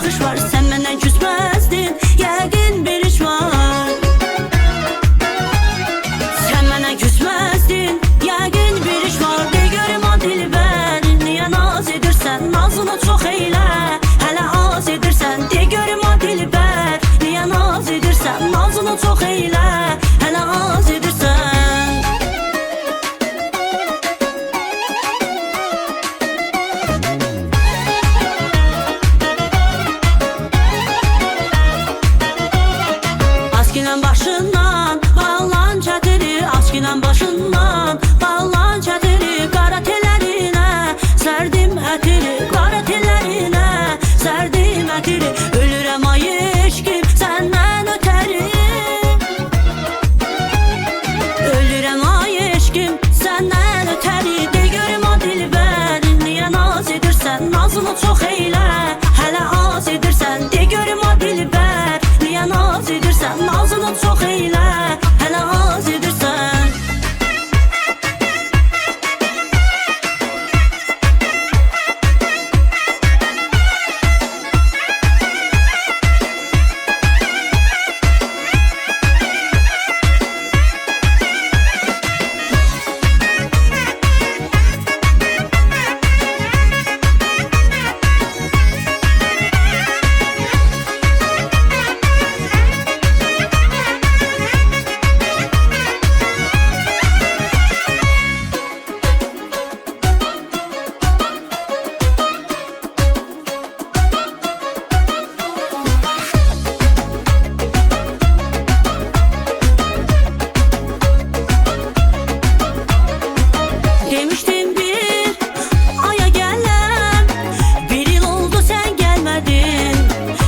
bağış var. Sen məndən küsməzdin, yəqin bir iş var. Sen məndən küsməzdin, yəqin bir iş var. De görüm o dilbər, niyə naz edirsən? Nazını çox eylə, hələ az edirsən. De görüm o dilbər, niyə naz edirsən? Nazını çox eylə, hələ az edirsən. Aşkından başından bağlan çətiri, aşkından başından bağlan çətiri. Qara tellərinə sərdim ətiri, qara tellərinə sərdim ətiri. Ölürəm ay eşqim səndən ötəri, ölürəm ay eşqim səndən ötəri. De görüm o dilbər, niyə naz edirsən? Nazını çox eylə, hələ az edirsən. De görüm o dilbər, niyə naz edirsən? Nazını çox eylə, hələ az edirsən. Demiştim bir aya gələm, bir il oldu sən gəlmədin.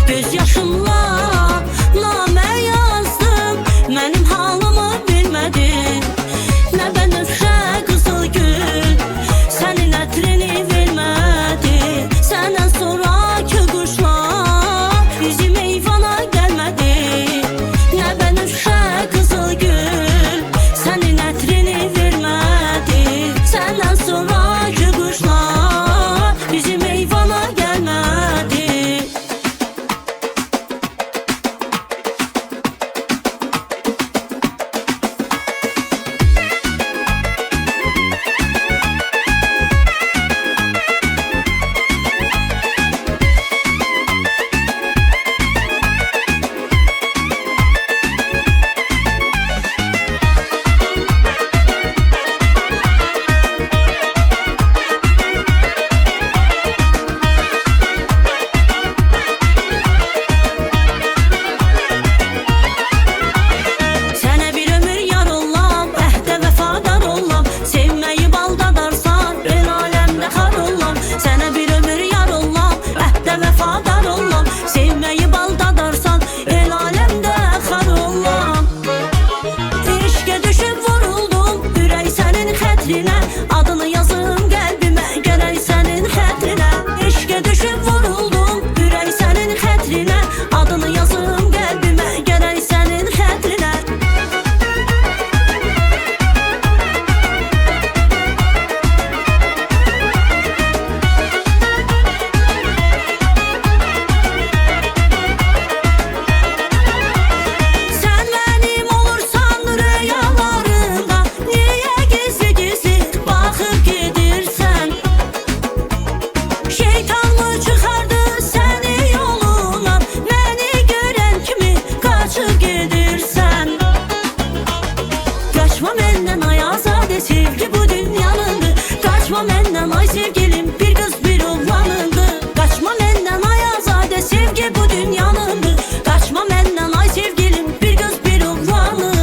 Göz yaşımla namə yazdım, mənim halımı bilmədin. Nə bənövşə qızıl gül sənin ətrini vermədi. Səndən sonrakı quşlar bizim eyvana gəlmədi. Nə bənövşə qızıl gül sənin ətrini vermədi. Səndən sonrakı quşlar bizim eyvana gəlmədi. Sənə bir ömür yar olam, əhdə vəfadar olam. Sevməyi baldadarsan, el aləmdə xar olam. Sənə bir ömür yar olam, əhdə vəfadar olam. Sevməyi baldadarsan, el aləmdə xar olam. İşqə düşüb vuruldum, ürək sənin xətrinə. Adını yazım qəlbimə, gərək sənin xətrinə. İşqə düşüb vuruldum, ürək sənin xətrinə. Adını yazım qəlbimə, gərək sənin xətrinə. Sən mənim olursan rüyalarımda, niyə gizli-gizli baxıb gedirsən? Şeytan mı çıxardı səni yoluna, məni görən kimi qaçıb gedirsən? Qaçma məndən ay azadə, sevgi bu dünyanındır. Qaçma məndən ay sevgilim, bir qız bir oğlanındır. Qaçma məndən ay azadə, sevgi bu dünyanındır. Qaçma məndən ay sevgilim, bir qız bir oğlanındır.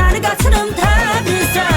səni qaçırım Təbrizə